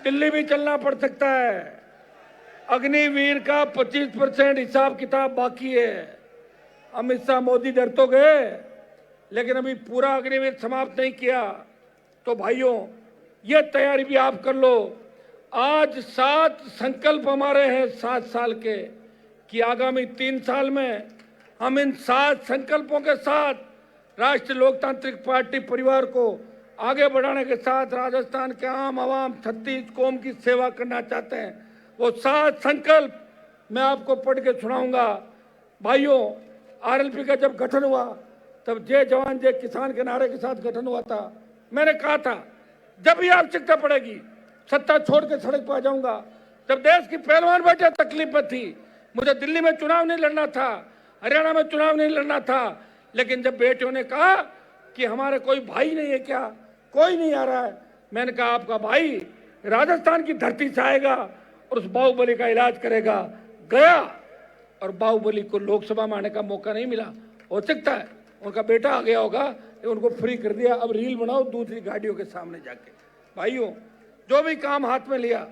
दिल्ली भी चलना पड़ सकता है। अग्निवीर का 25% हिसाब किताब बाकी है। अमित शाह मोदी डर तो गए, लेकिन अभी पूरा अग्निवीर समाप्त नहीं किया। तो भाइयों, ये तैयारी भी आप कर लो। आज 7 संकल्प हमारे हैं 7 साल के, कि आगामी 3 साल में हम इन 7 संकल्पों के साथ राष्ट्रीय लोकतांत्रिक पार्टी परिवार को आगे बढ़ाने के साथ राजस्थान के आम आवाम 36 कौम की सेवा करना चाहते हैं। वो 7 संकल्प मैं आपको पढ़ के सुनाऊंगा। भाइयों, आरएलपी का जब गठन हुआ तब जय जवान जय किसान के नारे के साथ गठन हुआ था। मैंने कहा था जब भी आवश्यकता पड़ेगी सत्ता छोड़ के सड़क पर आ जाऊंगा। जब देश की पहलवान बेटियां तकलीफ में थी, मुझे दिल्ली में चुनाव नहीं लड़ना था, हरियाणा में चुनाव नहीं लड़ना था, लेकिन जब बेटियों ने कहा कि हमारे कोई भाई नहीं है क्या, कोई नहीं आ रहा है, मैंने कहा आपका भाई राजस्थान की धरती से आएगा और उस बाहुबली का इलाज करेगा। गया और बाहुबली को लोकसभा में आने का मौका नहीं मिला। हो सकता है उनका बेटा आ गया होगा, उनको फ्री कर दिया। अब रील बनाओ दूसरी गाड़ियों के सामने जाके। भाइयों, जो भी काम हाथ में लिया,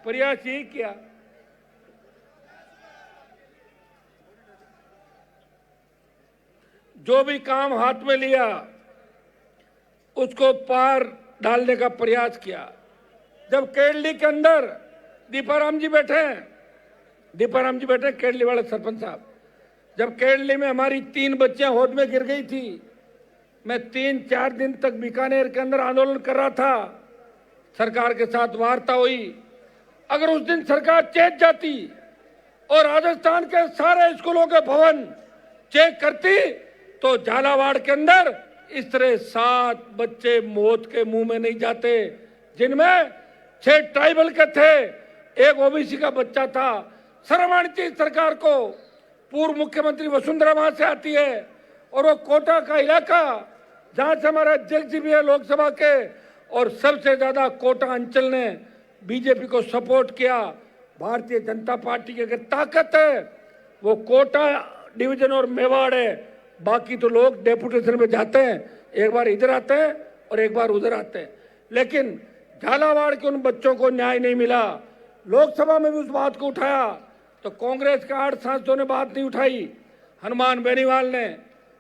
प्रयास यही किया जो भी काम हाथ में लिया उसको पार डालने का प्रयास किया। जब केरली के अंदर दीपाराम जी बैठे केरली वाले सरपंच साहब, जब केरली में हमारी 3 बच्चियां होद में गिर गई थी, मैं 3-4 दिन तक बीकानेर के अंदर आंदोलन कर रहा था। सरकार के साथ वार्ता हुई। अगर उस दिन सरकार चेत जाती और राजस्थान के सारे स्कूलों के भवन चेक करती तो झालावाड़ के अंदर इस तरह 7 बच्चे मौत के मुंह में नहीं जाते, जिनमें 6 ट्राइबल के थे, 1 ओबीसी का बच्चा था। शर्म आनी चाहिए सरकार को। पूर्व मुख्यमंत्री वसुंधरा वहां से आती है और वो कोटा का इलाका जहां से हमारा अध्यक्ष जी भी है लोकसभा के, और सबसे ज्यादा कोटा अंचल ने बीजेपी को सपोर्ट किया। भारतीय जनता पार्टी की अगर ताकत है वो कोटा डिवीजन और मेवाड़ है। बाकी तो लोग डेपुटेशन में जाते हैं, एक बार इधर आते हैं और एक बार उधर आते हैं, लेकिन झालावाड़ के उन बच्चों को न्याय नहीं मिला। लोकसभा में भी उस बात को उठाया तो कांग्रेस के 8 सांसदों ने बात नहीं उठाई। हनुमान बेनीवाल ने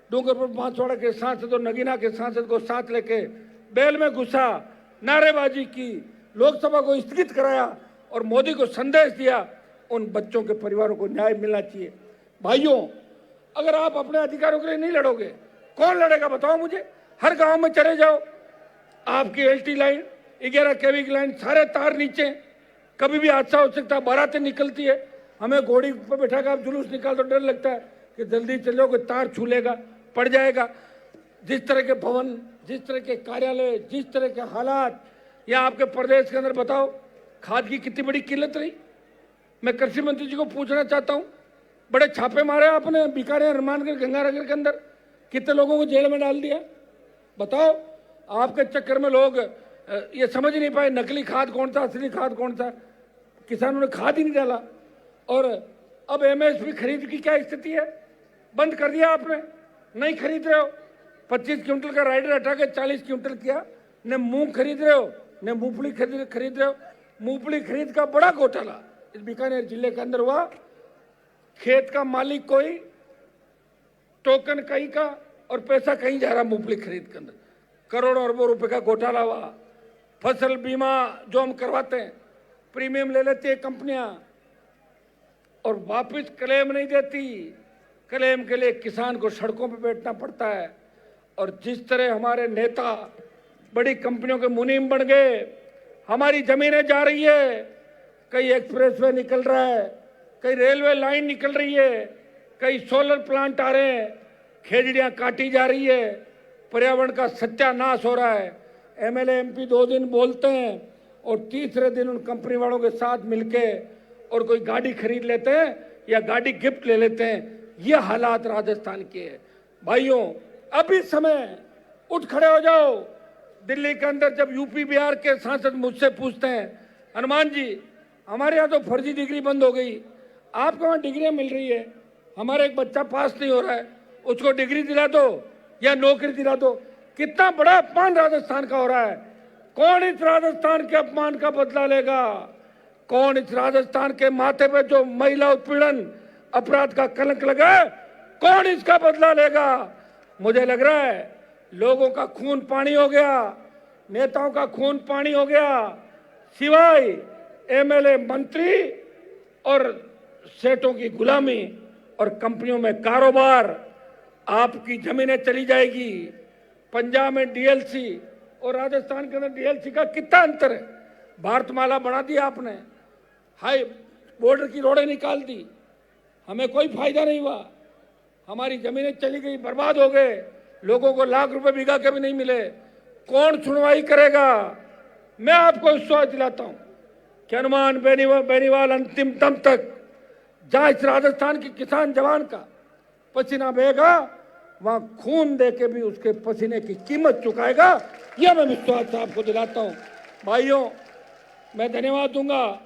डूंगरपुर बांसवाड़ा के सांसद और नगीना के सांसद को साथ लेके बेल में घुसा, नारेबाजी की, लोकसभा को स्थगित कराया और मोदी को संदेश दिया उन बच्चों के परिवारों को न्याय मिलना चाहिए। भाइयों, अगर आप अपने अधिकारों के लिए नहीं लड़ोगे, कौन लड़ेगा बताओ मुझे। हर गांव में चले जाओ, आपकी एलटी लाइन 11 केवी की लाइन, सारे तार नीचे, कभी भी हादसा हो सकता है। बारातें निकलती है, हमें घोड़ी पर बैठा कर आप जुलूस निकाल तो डर लगता है कि जल्दी चलोगे तार छू लेगा, पड़ जाएगा। जिस तरह के भवन, जिस तरह के कार्यालय, जिस तरह के हालात यहाँ आपके प्रदेश के अंदर, बताओ खाद की कितनी बड़ी किल्लत रही। मैं कृषि मंत्री जी को पूछना चाहता हूँ, बड़े छापे मारे आपने बीकानेर, हनुमानगढ़, गंगानगर के अंदर, कितने लोगों को जेल में डाल दिया। बताओ, आपके चक्कर में लोग ये समझ नहीं पाए नकली खाद कौन सा, असली खाद कौन सा। किसानों ने खाद ही नहीं डाला। और अब एमएसपी खरीद की क्या स्थिति है, बंद कर दिया आपने, नहीं खरीद रहे हो। 25 क्विंटल का राइडर हटा के 40 क्विंटल किया। न मूंग खरीद रहे हो, न मूंगफली खरीद रहे हो। मूंगफली खरीद का बड़ा घोटाला इस बीकानेर जिले के अंदर हुआ। खेत का मालिक कोई, टोकन कहीं का, और पैसा कहीं जा रहा मूंगफली खरीद के अंदर। करोड़ों अरबों रुपए का घोटाला हुआ। फसल बीमा जो हम करवाते हैं, प्रीमियम ले लेती है कंपनियां और वापस क्लेम नहीं देती। क्लेम के लिए किसान को सड़कों पर बैठना पड़ता है। और जिस तरह हमारे नेता बड़ी कंपनियों के मुनीम बन गए, हमारी जमीनें जा रही है, कई एक्सप्रेसवे निकल रहा है, कई रेलवे लाइन निकल रही है, कई सोलर प्लांट आ रहे हैं, खेजड़ियां काटी जा रही है, पर्यावरण का सत्यानाश हो रहा है। एमएलए एमपी 2 दिन बोलते हैं और तीसरे दिन उन कंपनी वालों के साथ मिलके और कोई गाड़ी खरीद लेते हैं या गाड़ी गिफ्ट ले लेते हैं। ये हालात राजस्थान के हैं। भाइयों, अभी समय उठ खड़े हो जाओ। दिल्ली के अंदर जब यूपी बिहार के सांसद मुझसे पूछते हैं, हनुमान जी हमारे यहाँ तो फर्जी डिग्री बंद हो गई, आपको वहाँ डिग्रियाँ मिल रही है, हमारा एक बच्चा पास नहीं हो रहा है, उसको डिग्री दिला दो या नौकरी दिला दो। कितना बड़ा अपमान राजस्थान का हो रहा है। कौन इस राजस्थान के अपमान का बदला लेगा? कौन इस राजस्थान के माथे पे जो महिला उत्पीड़न अपराध का कलंक लगा है, कौन इसका बदला लेगा? मुझे लग रहा है लोगों का खून पानी हो गया, नेताओं का खून पानी हो गया, सिवाय एमएलए मंत्री और सेठों की गुलामी और कंपनियों में कारोबार। आपकी जमीनें चली जाएगी। पंजाब में डीएलसी और राजस्थान के अंदर डीएलसी का कितना अंतर है? भारतमाला बना दिया आपने, हाई बॉर्डर की रोडें निकाल दी, हमें कोई फायदा नहीं हुआ। हमारी जमीनें चली गई, बर्बाद हो गए, लोगों को लाख रुपए बीघा के भी नहीं मिले। कौन सुनवाई करेगा? मैं आपको विश्वास दिलाता हूं कि हनुमान बेनीवाल अंतिम दम तक जहां इस राजस्थान के किसान जवान का पसीना बहेगा, वहां खून देके भी उसके पसीने की कीमत चुकाएगा। यह मैं विश्वास आपको दिलाता हूं। भाइयों, मैं धन्यवाद दूंगा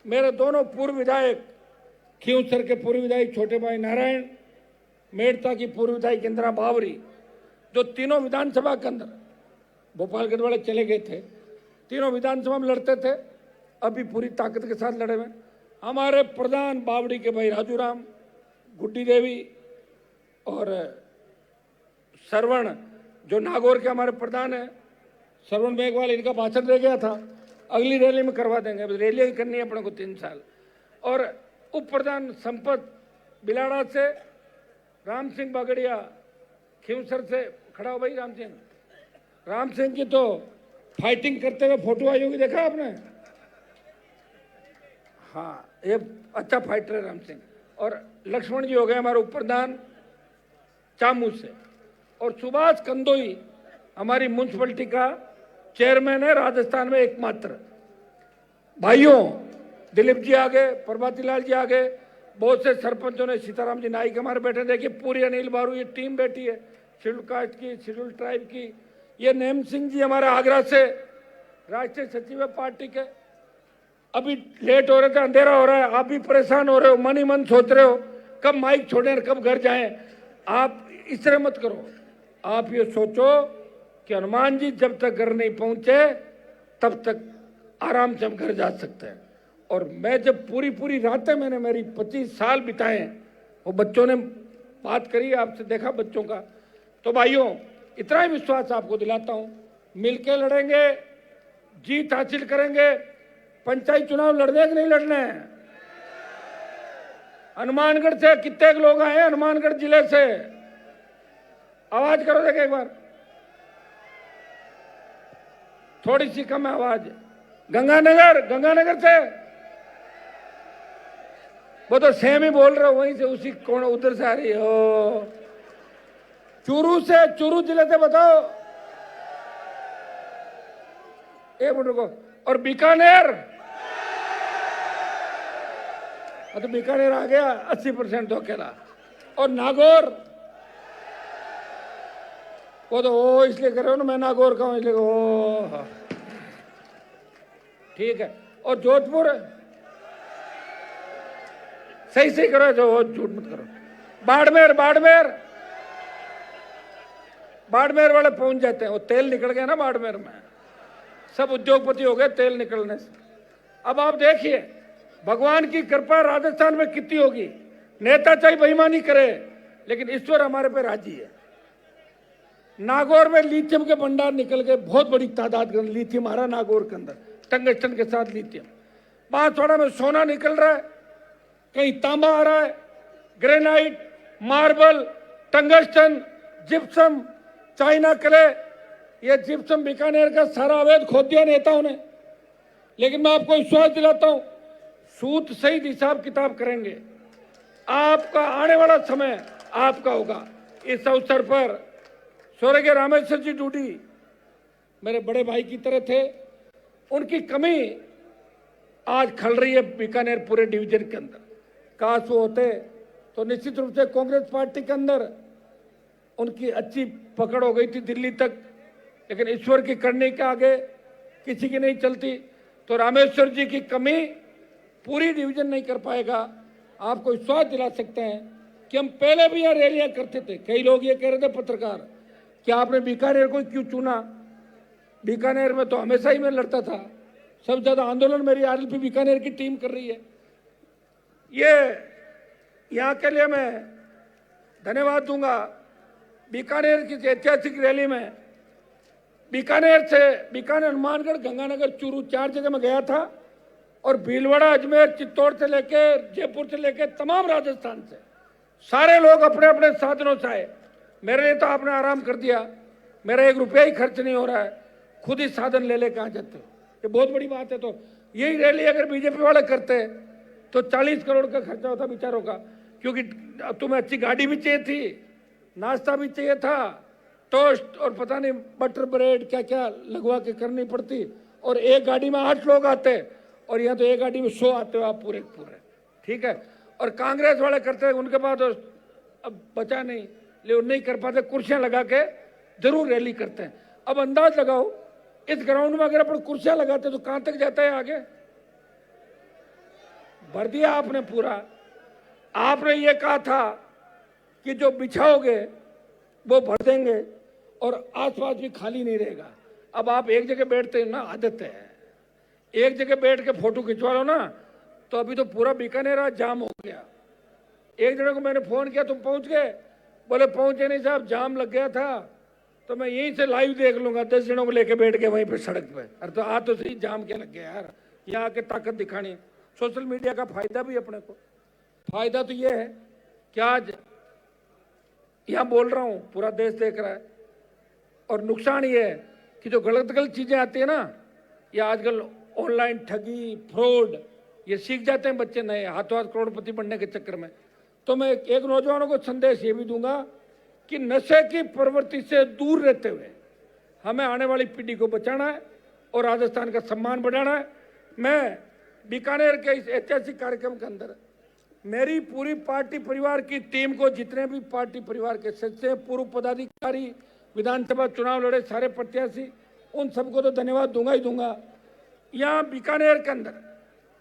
मेरे दोनों पूर्व विधायक, खींवसर के पूर्व विधायक छोटे भाई नारायण, मेड़ता की पूर्व विधायक इंदिरा बावरी, जो तीनों विधानसभा के अंदर भोपालगढ़ वाले चले गए थे, तीनों विधानसभा में लड़ते थे, अभी पूरी ताकत के साथ लड़े हुए। हमारे प्रधान बावड़ी के भाई राजू राम, गुड्डी देवी और श्रवण, जो नागौर के हमारे प्रधान है, श्रवण मेघवाल, इनका भाषण रह गया था, अगली रैली में करवा देंगे। रैलियां ही करनी है अपने को 3 साल। और उप प्रधान संपत बिलाड़ा से, राम सिंह बागड़िया खींवसर से, खड़ा हो भाई राम सिंह की तो फाइटिंग करते हुए फोटो आई होगी, देखा आपने? हाँ, ये अच्छा फाइटर है राम सिंह। और लक्ष्मण जी हो गए हमारे उप प्रधान चामू से। और सुभाष कंदोई हमारी म्यूनसिपलिटी का चेयरमैन है राजस्थान में एकमात्र। भाइयों, दिलीप जी आ गए, प्रभाती लाल जी आ गए, बहुत से सरपंचों ने, सीताराम जी नाइक हमारे बैठे, देखिए पूरी अनिल बारू ये टीम बैठी है, शेड्यूल कास्ट की, शेड्यूल ट्राइब की। ये नेम सिंह जी हमारे आगरा से राष्ट्रीय सचिव है पार्टी के। अभी लेट हो रहे थे, अंधेरा हो रहा है, आप भी परेशान हो रहे हो, मन ही मन सोच रहे हो कब माइक छोड़ें और कब घर जाएं। आप इस तरह मत करो। आप ये सोचो कि हनुमान जी जब तक घर नहीं पहुंचे तब तक आराम से हम घर जा सकते हैं। और मैं जब पूरी रातें मैंने मेरी 25 साल बिताए हैं, वो बच्चों ने बात करी, आपसे देखा बच्चों का। तो भाइयों, इतना ही विश्वास आपको दिलाता हूं, मिलके लड़ेंगे, जीत हासिल करेंगे। पंचायत चुनाव लड़ने कि नहीं लड़ने हैं? हनुमानगढ़ से कितने लोग आए? हनुमानगढ़ जिले से आवाज करो, देखे एक बार, थोड़ी सी कम है आवाज। गंगानगर से, वो तो सेम ही बोल रहे हो, वहीं से, उसी कौन उधर से आ रही हो। चूरू से, चूरू जिले से बताओ, एक मिनट रुको। और बीकानेर, तो बीकानेर आ गया 80% तो अकेला। और नागौर, वो तो ओ इसलिए कर रहे हो ना, मैं नागौर का हूं इसलिए ओ, ठीक है। और जोधपुर, सही करो, जो झूठ मत करो। बाड़मेर वाले पहुंच जाते हैं, वो तेल निकल गया ना बाड़मेर में, सब उद्योगपति हो गए तेल निकलने से। अब आप देखिए भगवान की कृपा राजस्थान में कितनी होगी। नेता चाहे बेईमानी करे, लेकिन ईश्वर हमारे पे राजी है। नागौर में लिथियम के भंडार निकल गए, बहुत बड़ी तादाद में लिथियम आ रहा है नागौर के अंदर, टंगस्टन के साथ लिथियम। बांसवाड़ा में सोना निकल रहा है, कहीं तांबा आ रहा है, granite, marble, tungsten, gypsum, China clay. ये जिप्सम बीकानेर का सारा अवैध खोद दिया नेताओं ने। लेकिन मैं आपको विश्वास दिलाता हूं, सूद सही हिसाब किताब करेंगे। आपका आने वाला समय आपका होगा। इस अवसर पर स्वर्गीय रामेश्वर जी डूडी मेरे बड़े भाई की तरह थे, उनकी कमी आज खल रही है बीकानेर पूरे डिवीजन के अंदर। काश वो होते तो निश्चित रूप से कांग्रेस पार्टी के अंदर उनकी अच्छी पकड़ हो गई थी दिल्ली तक, लेकिन ईश्वर की करने के आगे किसी की नहीं चलती। तो रामेश्वर जी की कमी पूरी डिवीजन नहीं कर पाएगा। आपको विश्वास दिला सकते हैं कि हम पहले भी यहाँ रैलियां करते थे। कई लोग ये कह रहे थे, पत्रकार, कि आपने बीकानेर को क्यों चुना? बीकानेर में तो हमेशा ही मैं लड़ता था, सबसे ज्यादा आंदोलन मेरी आरएलपी बीकानेर की टीम कर रही है। ये यहाँ के लिए मैं धन्यवाद दूंगा। बीकानेर की ऐतिहासिक रैली में बीकानेर हनुमानगढ़, गंगानगर, चूरू 4 जगह में गया था और भीलवाड़ा, अजमेर, चित्तौड़ से लेके जयपुर से लेके तमाम राजस्थान से सारे लोग अपने अपने साधनों से आए। मेरे लिए तो आपने आराम कर दिया, मेरा 1 रुपया ही खर्च नहीं हो रहा है, खुद ही साधन ले कहाँ जाते हो, ये बहुत बड़ी बात है। तो यही रैली अगर बीजेपी वाले करते तो 40 करोड़ का खर्चा होता बेचारों का, क्योंकि तुम्हें अच्छी गाड़ी भी चाहिए थी, नाश्ता भी चाहिए था, टोस्ट और पता नहीं बटर ब्रेड क्या क्या लगवा के करनी पड़ती, और एक गाड़ी में 8 लोग आते और यहाँ तो एक गाड़ी में 100 आते हो आप पूरे पूरे, ठीक है। और कांग्रेस वाले करते हैं, उनके पास तो अब बचा नहीं, लेकिन नहीं कर पाते, कुर्सियां लगा के जरूर रैली करते हैं। अब अंदाज लगाओ इस ग्राउंड में अगर अपन कुर्सियां लगाते तो कहां तक जाता है आगे? भर दिया आपने पूरा। आपने ये कहा था कि जो बिछाओगे वो भर देंगे और आसपास भी खाली नहीं रहेगा। अब आप एक जगह बैठते हैं ना, आदत है, एक जगह बैठ के फोटो खिंचवा लो ना, तो अभी तो पूरा बीकानेर जाम हो गया। एक जने को मैंने फोन किया, तुम पहुंच गए? बोले पहुंचे नहीं साहब, जाम लग गया था, तो मैं यहीं से लाइव देख लूंगा। 10 जनों को लेके बैठ गए वहीं पे सड़क पे। अरे तो तो सही, जाम क्या लग गया यार, यहाँ आके ताकत दिखानी। सोशल मीडिया का फायदा भी अपने को, फायदा तो ये है कि आज यहाँ बोल रहा हूँ, पूरा देश देख रहा है, और नुकसान ये है कि जो गलत गलत चीजें आती है ना, ये आजकल ऑनलाइन ठगी, फ्रॉड, ये सीख जाते हैं बच्चे नए, हाथों हाथ करोड़पति बनने के चक्कर में। तो मैं एक नौजवानों को संदेश ये भी दूंगा कि नशे की प्रवृत्ति से दूर रहते हुए हमें आने वाली पीढ़ी को बचाना है और राजस्थान का सम्मान बढ़ाना है। मैं बीकानेर के इस ऐतिहासिक कार्यक्रम के अंदर मेरी पूरी पार्टी परिवार की टीम को, जितने भी पार्टी परिवार के सदस्य, पूर्व पदाधिकारी, विधानसभा चुनाव लड़े सारे प्रत्याशी, उन सबको तो धन्यवाद दूंगा ही दूंगा। यहाँ बीकानेर के अंदर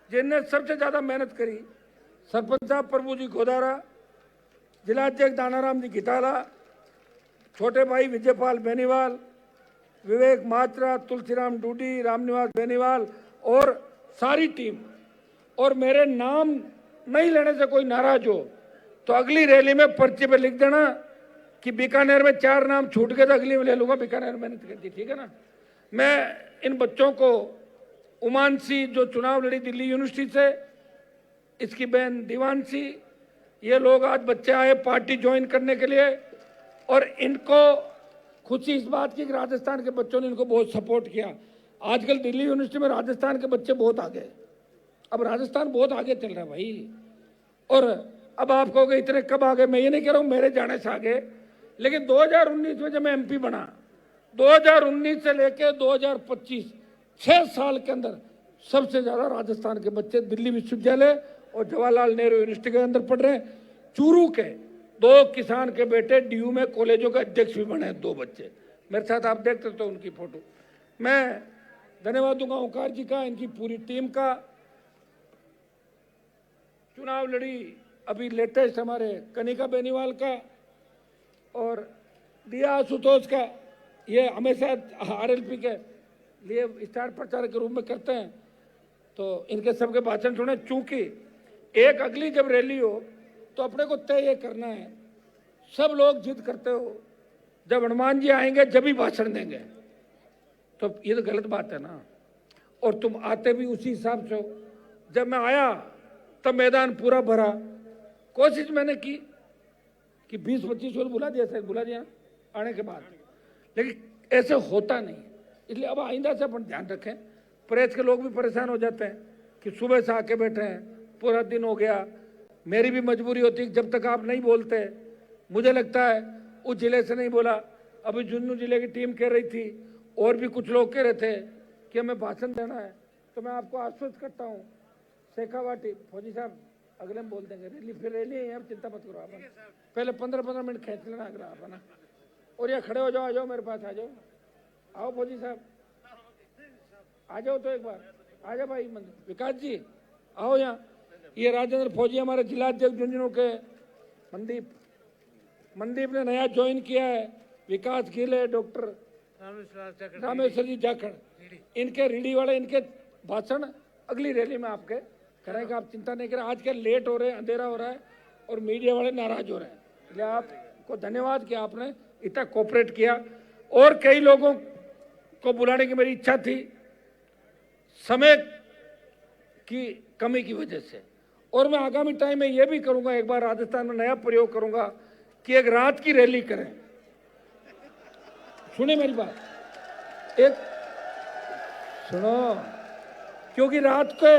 जिनने सबसे ज्यादा मेहनत करी, सरपंच साहब प्रभु जी गोदारा, जिलाध्यक्ष दानाराम जी गिटाला, छोटे भाई विजयपाल बेनीवाल, विवेक मात्रा, तुलसीराम डूडी, रामनिवास बेनीवाल और सारी टीम। और मेरे नाम नहीं लेने से कोई नाराज हो तो अगली रैली में पर्चे पे लिख देना कि बीकानेर में 4 नाम छूट गए तो अगली में ले लूंगा, बीकानेर में मेहनत करती, ठीक है ना। मैं इन बच्चों को, उमानसी जो चुनाव लड़ी दिल्ली यूनिवर्सिटी से, इसकी बहन दीवानसी, ये लोग आज बच्चे आए पार्टी ज्वाइन करने के लिए, और इनको खुशी इस बात की कि राजस्थान के बच्चों ने इनको बहुत सपोर्ट किया। आजकल दिल्ली यूनिवर्सिटी में राजस्थान के बच्चे बहुत आगे, अब राजस्थान बहुत आगे चल रहा है भाई। और अब आप कहोगे इतने कब आ गए, मैं ये नहीं कह रहा हूँ मेरे जाने से आगे, लेकिन 2019 में जब मैं एमपी बना, 2019 से लेकर 2025 6 साल के अंदर सबसे ज्यादा राजस्थान के बच्चे दिल्ली विश्वविद्यालय और जवाहरलाल नेहरू यूनिवर्सिटी के अंदर पढ़ रहे हैं। चूरू के 2 किसान के बेटे डीयू में कॉलेजों का अध्यक्ष भी बने हैं, 2 बच्चे मेरे साथ, आप देख सकते हो उनकी फोटो। मैं धन्यवाद दूंगा ओंकार जी का, इनकी पूरी टीम का। चुनाव लड़ी अभी लेटेस्ट हमारे कनिका बेनीवाल का और दिया आशुतोष का, ये हमेशा आरएलपी के लिए स्टार प्रचारक के रूप में करते हैं, तो इनके सबके भाषण सुने। चूंकि एक अगली जब रैली हो तो अपने को तय ये करना है, सब लोग जिद करते हो जब हनुमान जी आएंगे जब ही भाषण देंगे, तो ये तो गलत बात है ना। और तुम आते भी उसी हिसाब से हो। जब मैं आया तब मैदान पूरा भरा, कोशिश मैंने की कि 20-25 को बुला दिया आने के बाद, लेकिन ऐसे होता नहीं। इसलिए अब आइंदा से अपन ध्यान रखें। प्रेस के लोग भी परेशान हो जाते हैं कि सुबह से आके बैठे हैं, पूरा दिन हो गया। मेरी भी मजबूरी होती है, जब तक आप नहीं बोलते, मुझे लगता है उस जिले से नहीं बोला। अभी झुंझुनू जिले की टीम कह रही थी, और भी कुछ लोग कह रहे थे कि हमें भाषण देना है, तो मैं आपको आश्वस्त करता हूँ, शेखावाटी फौजी साहब अगले में बोल देंगे, रैली है, आप चिंता मत करो। आप पहले 15-15 मिनट खींच लेना अगला आप ना, और यहाँ खड़े हो जाओ, आ जाओ मेरे पास, आ जाओ, आओ फौजी साहब आ जाओ, तो एक बार आ जाओ भाई विकास जी, आओ यहाँ। ये राजेंद्र फौजी हमारे जिलाध्यक्ष झुंझुनू के, मनदीप ने नया ज्वाइन किया है, विकास गिल है, डॉक्टर रामेश्वर जी जाखड़, इनके रीडी वाले इनके भाषण अगली रैली में आपके करेंगे, आप चिंता नहीं करें। आज के लेट हो रहे हैं, अंधेरा हो रहा है और मीडिया वाले नाराज हो रहे हैं, इसलिए आपको धन्यवाद कि आपने इतना कोऑपरेट किया। और कई लोगों को बुलाने की मेरी इच्छा थी, समय की कमी की वजह से, और मैं आगामी टाइम में यह भी करूंगा, एक बार राजस्थान में नया प्रयोग करूंगा कि एक रात की रैली करें। सुने मेरी बात, एक सुनो, क्योंकि रात के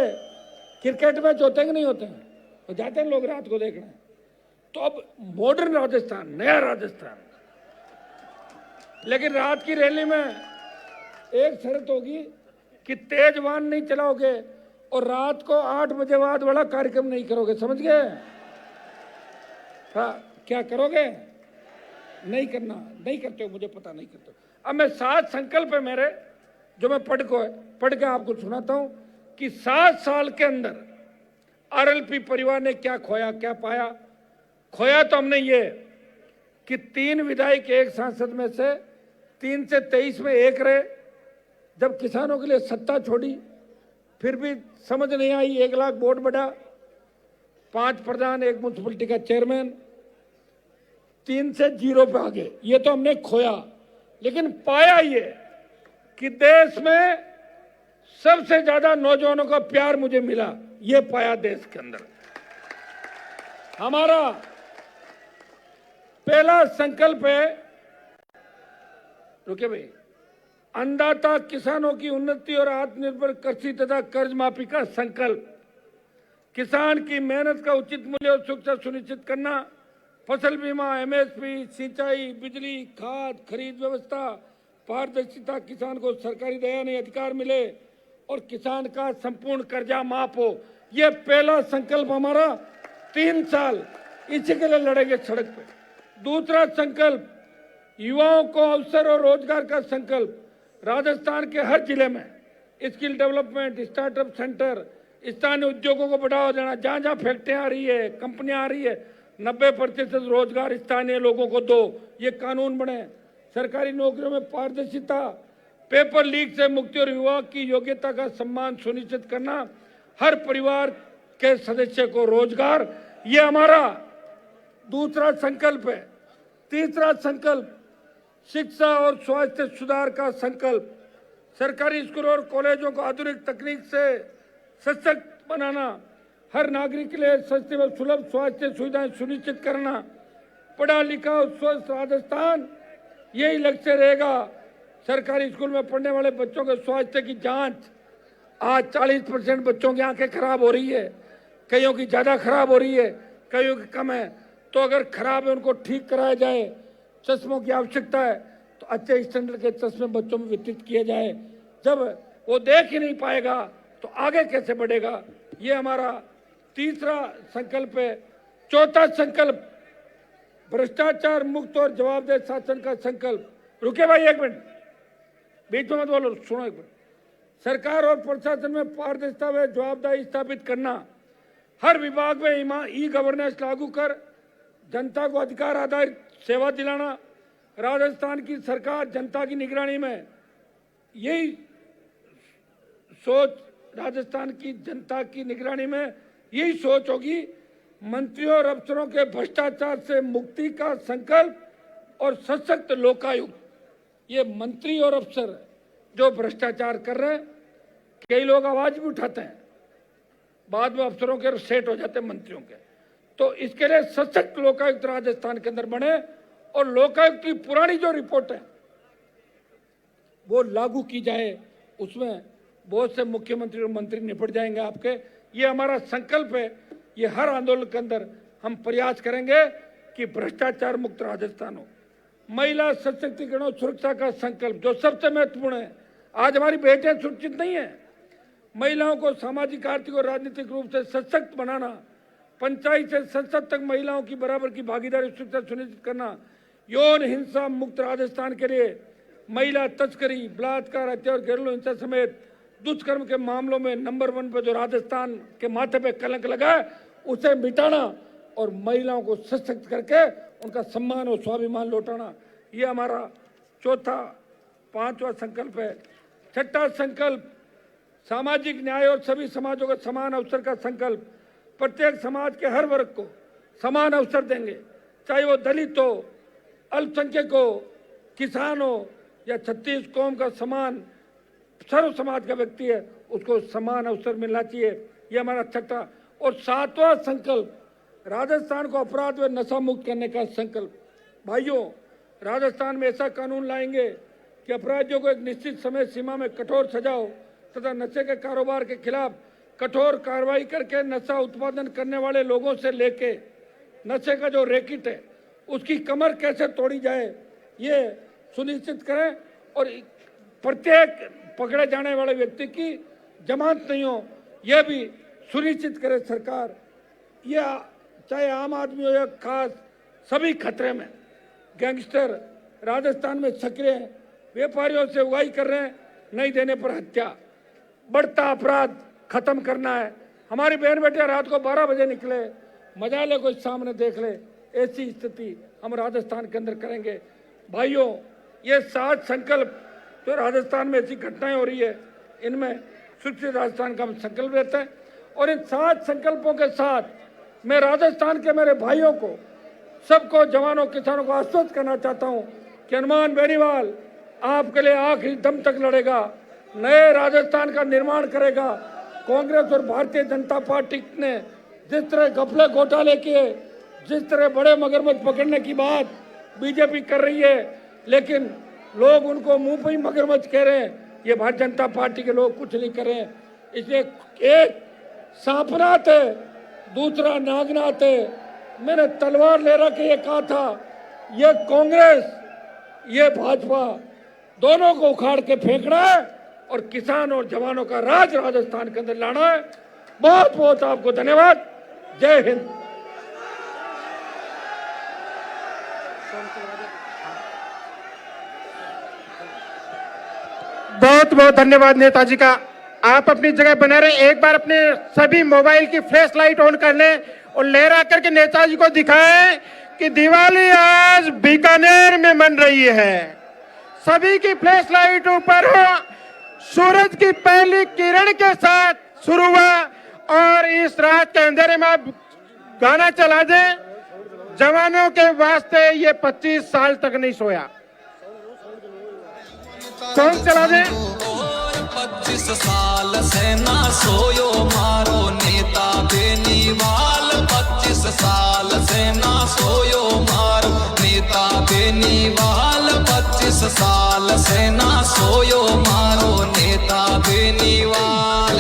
क्रिकेट मैच होते हैं कि नहीं होते हैं, तो जाते हैं लोग रात को देखने। तो अब मॉडर्न राजस्थान, नया राजस्थान, लेकिन रात की रैली में एक शर्त होगी कि तेज वाहन नहीं चलाओगे और रात को 8 बजे बाद वाला कार्यक्रम नहीं करोगे, समझ गए? हाँ, क्या करोगे? नहीं करना, नहीं करते हो, मुझे पता नहीं करते हो। अब मैं 7 संकल्प है मेरे, जो मैं पढ़ के आपको सुनाता हूं कि 7 साल के अंदर आरएलपी परिवार ने क्या खोया, क्या पाया। खोया तो हमने ये कि 3 विधायक, 1 सांसद में से 3 से 23 में 1 रहे। जब किसानों के लिए सत्ता छोड़ी फिर भी समझ नहीं आई, 1 लाख वोट बढ़ा, 5 प्रधान, 1 म्यूनसिपलिटी का चेयरमैन, 3 से 0 पे आ गए। ये तो हमने खोया, लेकिन पाया ये कि देश में सबसे ज्यादा नौजवानों का प्यार मुझे मिला, ये पाया देश के अंदर। हमारा पहला संकल्प है, रुके भाई, अन्नदाता किसानों की उन्नति और आत्मनिर्भर कृषि तथा कर्ज माफी का संकल्प। किसान की मेहनत का उचित मूल्य और सुरक्षा सुनिश्चित करना, फसल बीमा, एमएसपी, सिंचाई, बिजली, खाद खरीद व्यवस्था, पारदर्शिता, किसान को सरकारी दया नहीं अधिकार मिले और किसान का संपूर्ण कर्जा माफ हो। यह पहला संकल्प हमारा, 3 साल इसी के लिए लड़ेंगे सड़क पे। दूसरा संकल्प, युवाओं को अवसर और रोजगार का संकल्प। राजस्थान के हर जिले में स्किल डेवलपमेंट, स्टार्टअप सेंटर, स्थानीय उद्योगों को बढ़ावा देना। जहां जहां फैक्ट्रियां आ रही है, कंपनियां आ रही है, 90% रोजगार स्थानीय लोगों को दो, ये कानून बने। सरकारी नौकरियों में पारदर्शिता, पेपर लीक से मुक्ति और युवा की योग्यता का सम्मान सुनिश्चित करना। हर परिवार के सदस्य को रोजगार, ये हमारा दूसरा संकल्प है। तीसरा संकल्प, शिक्षा और स्वास्थ्य सुधार का संकल्प। सरकारी स्कूलों और कॉलेजों को आधुनिक तकनीक से सशक्त बनाना, हर नागरिक के लिए सस्ती व सुलभ स्वास्थ्य सुविधाएं सुनिश्चित करना। पढ़ा लिखा और स्वस्थ राजस्थान, यही लक्ष्य रहेगा। सरकारी स्कूल में पढ़ने वाले बच्चों के स्वास्थ्य की जांच, आज 40% बच्चों की आंखें खराब हो रही है, कईयों की ज्यादा खराब हो रही है, कईयों की कम है। तो अगर खराब है उनको ठीक कराया जाए। चश्मों की आवश्यकता है तो अच्छे स्टैंडर्ड के चश्मे बच्चों में वितरित किए जाए। जब वो देख ही नहीं पाएगा तो आगे कैसे बढ़ेगा, ये हमारा तीसरा संकल्प है। चौथा संकल्प, भ्रष्टाचार मुक्त और जवाबदेह शासन का संकल्प। रुके भाई, 1 मिनट, बीच में मत बोलो, सुनो 1 मिनट। सरकार और प्रशासन में पारदर्शिता व जवाबदेही स्थापित करना। हर विभाग में ई गवर्नेंस लागू कर जनता को अधिकार आधारित सेवा दिलाना। राजस्थान की सरकार जनता की निगरानी में, यही सोच, राजस्थान की जनता की निगरानी में यही सोच होगी। मंत्रियों और अफसरों के भ्रष्टाचार से मुक्ति का संकल्प और सशक्त लोकायुक्त। ये मंत्री और अफसर जो भ्रष्टाचार कर रहे हैं, कई लोग आवाज भी उठाते हैं, बाद में अफसरों के सेट हो जाते हैं मंत्रियों के। तो इसके लिए सशक्त लोकायुक्त राजस्थान के अंदर बने और लोकायुक्त की पुरानी जो रिपोर्ट है वो लागू की जाए। उसमें बहुत से मुख्यमंत्री और मंत्री निपट जाएंगे आपके। ये हमारा संकल्प है। ये हर आंदोलन के अंदर हम प्रयास करेंगे कि भ्रष्टाचार मुक्त राजस्थान हो। महिला सशक्तिकरण और सुरक्षा का संकल्प, जो सबसे महत्वपूर्ण है। आज हमारी बेटियां सुरक्षित नहीं है। महिलाओं को सामाजिक, आर्थिक और राजनीतिक रूप से सशक्त बनाना। पंचायत से संसद तक महिलाओं की बराबर की भागीदारी सुरक्षा सुनिश्चित करना। यौन हिंसा मुक्त राजस्थान के लिए महिला तस्करी, बलात्कार, हत्या और घरेलू हिंसा समेत दुष्कर्म के मामलों में नंबर 1 पर जो राजस्थान के माथे पे कलंक लगा है, उसे मिटाना और महिलाओं को सशक्त करके उनका सम्मान और स्वाभिमान लौटाना, ये हमारा चौथा 5वां संकल्प है। छठा संकल्प सामाजिक न्याय और सभी समाजों को समान अवसर का संकल्प। प्रत्येक समाज के हर वर्ग को समान अवसर देंगे, चाहे वो दलित हो, अल्पसंख्यक हो, किसान हो या 36 कौम का समान सर्व समाज का व्यक्ति है, उसको समान अवसर मिलना चाहिए। ये हमारा छठा और 7वां संकल्प राजस्थान को अपराध व नशा मुक्त करने का संकल्प। भाइयों, राजस्थान में ऐसा कानून लाएंगे कि अपराधियों को एक निश्चित समय सीमा में कठोर सजा हो तथा नशे के कारोबार के खिलाफ कठोर कार्रवाई करके नशा उत्पादन करने वाले लोगों से लेके नशे का जो रैकेट है उसकी कमर कैसे तोड़ी जाए, ये सुनिश्चित करें और प्रत्येक पकड़े जाने वाले व्यक्ति की जमानत नहीं हो, यह भी सुनिश्चित करे सरकार। यह चाहे आम आदमी हो या खास, सभी खतरे में। गैंगस्टर राजस्थान में सक्रिय हैं, व्यापारियों से उगाही कर रहे हैं, नहीं देने पर हत्या। बढ़ता अपराध खत्म करना है। हमारी बहन बेटियां रात को 12 बजे निकले, मजा ले कोई सामने देख ले, ऐसी स्थिति हम राजस्थान के अंदर करेंगे। भाइयों, ये 7 संकल्प जो राजस्थान में ऐसी घटनाएं हो रही है, इनमें सुरक्षित राजस्थान का हम संकल्प लेते हैं। और इन 7 संकल्पों के साथ मैं राजस्थान के मेरे भाइयों को, सबको, जवानों किसानों को आश्वस्त करना चाहता हूं कि हनुमान बेनीवाल आपके लिए आखिरी दम तक लड़ेगा, नए राजस्थान का निर्माण करेगा। कांग्रेस और भारतीय जनता पार्टी ने जिस तरह घपले घोटाले किए, जिस तरह बड़े मगरमच्छ पकड़ने की बात बीजेपी कर रही है, लेकिन लोग उनको मुंह पे ही मगरमच्छ कह रहे हैं, ये भारतीय जनता पार्टी के लोग कुछ नहीं कर रहे हैं। इसलिए एक सांपनाथ है, दूसरा नागनाथ है। मैंने तलवार ले रख के ये कहा था, ये कांग्रेस, ये भाजपा, दोनों को उखाड़ के फेंकना है और किसान और जवानों का राज राजस्थान के अंदर लाना है। बहुत बहुत आपको धन्यवाद। जय हिंद। बहुत बहुत धन्यवाद नेताजी का। आप अपनी जगह बने रहे। एक बार अपने सभी मोबाइल की फ्लैश लाइट ऑन कर लें और लहरा करके नेताजी को दिखाएं कि दिवाली आज बीकानेर में मन रही है। सभी की फ्लैश लाइट ऊपर हो। सूरज की पहली किरण के साथ शुरू हुआ और इस रात के अंधेरे में आप गाना चला दें। जवानों के वास्ते ये 25 साल तक नहीं सोया। कौन चला दे? 25 साल से ना सोयो मारो नेता बेनीवाल। 25 साल से ना सोयो मारो नेता बेनीवाल। 25 साल से ना सोयो मारो नेता बेनीवाल।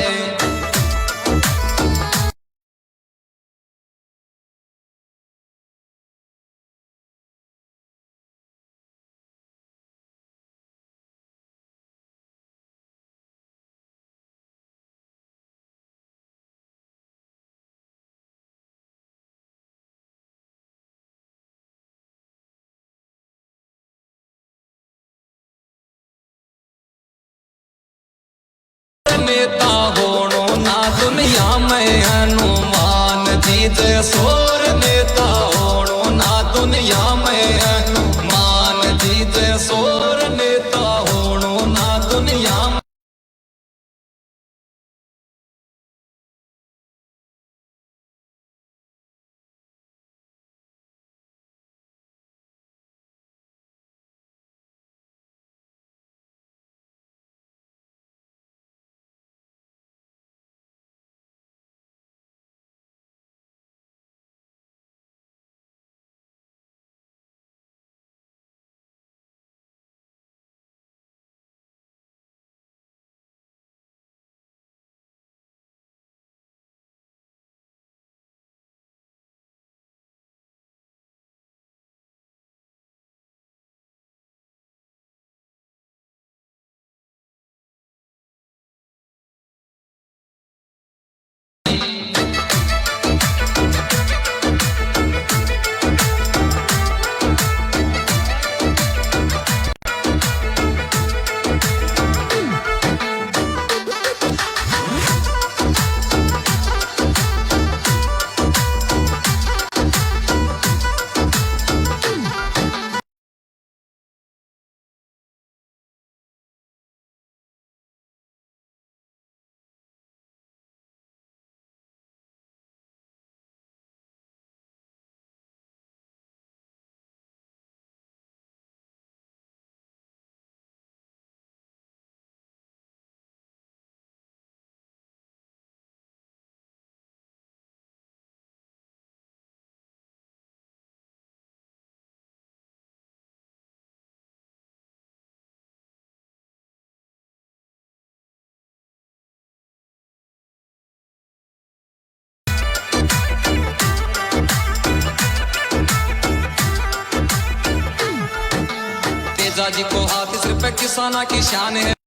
नेताजी को हाथ सिर पे किसाना की शान है।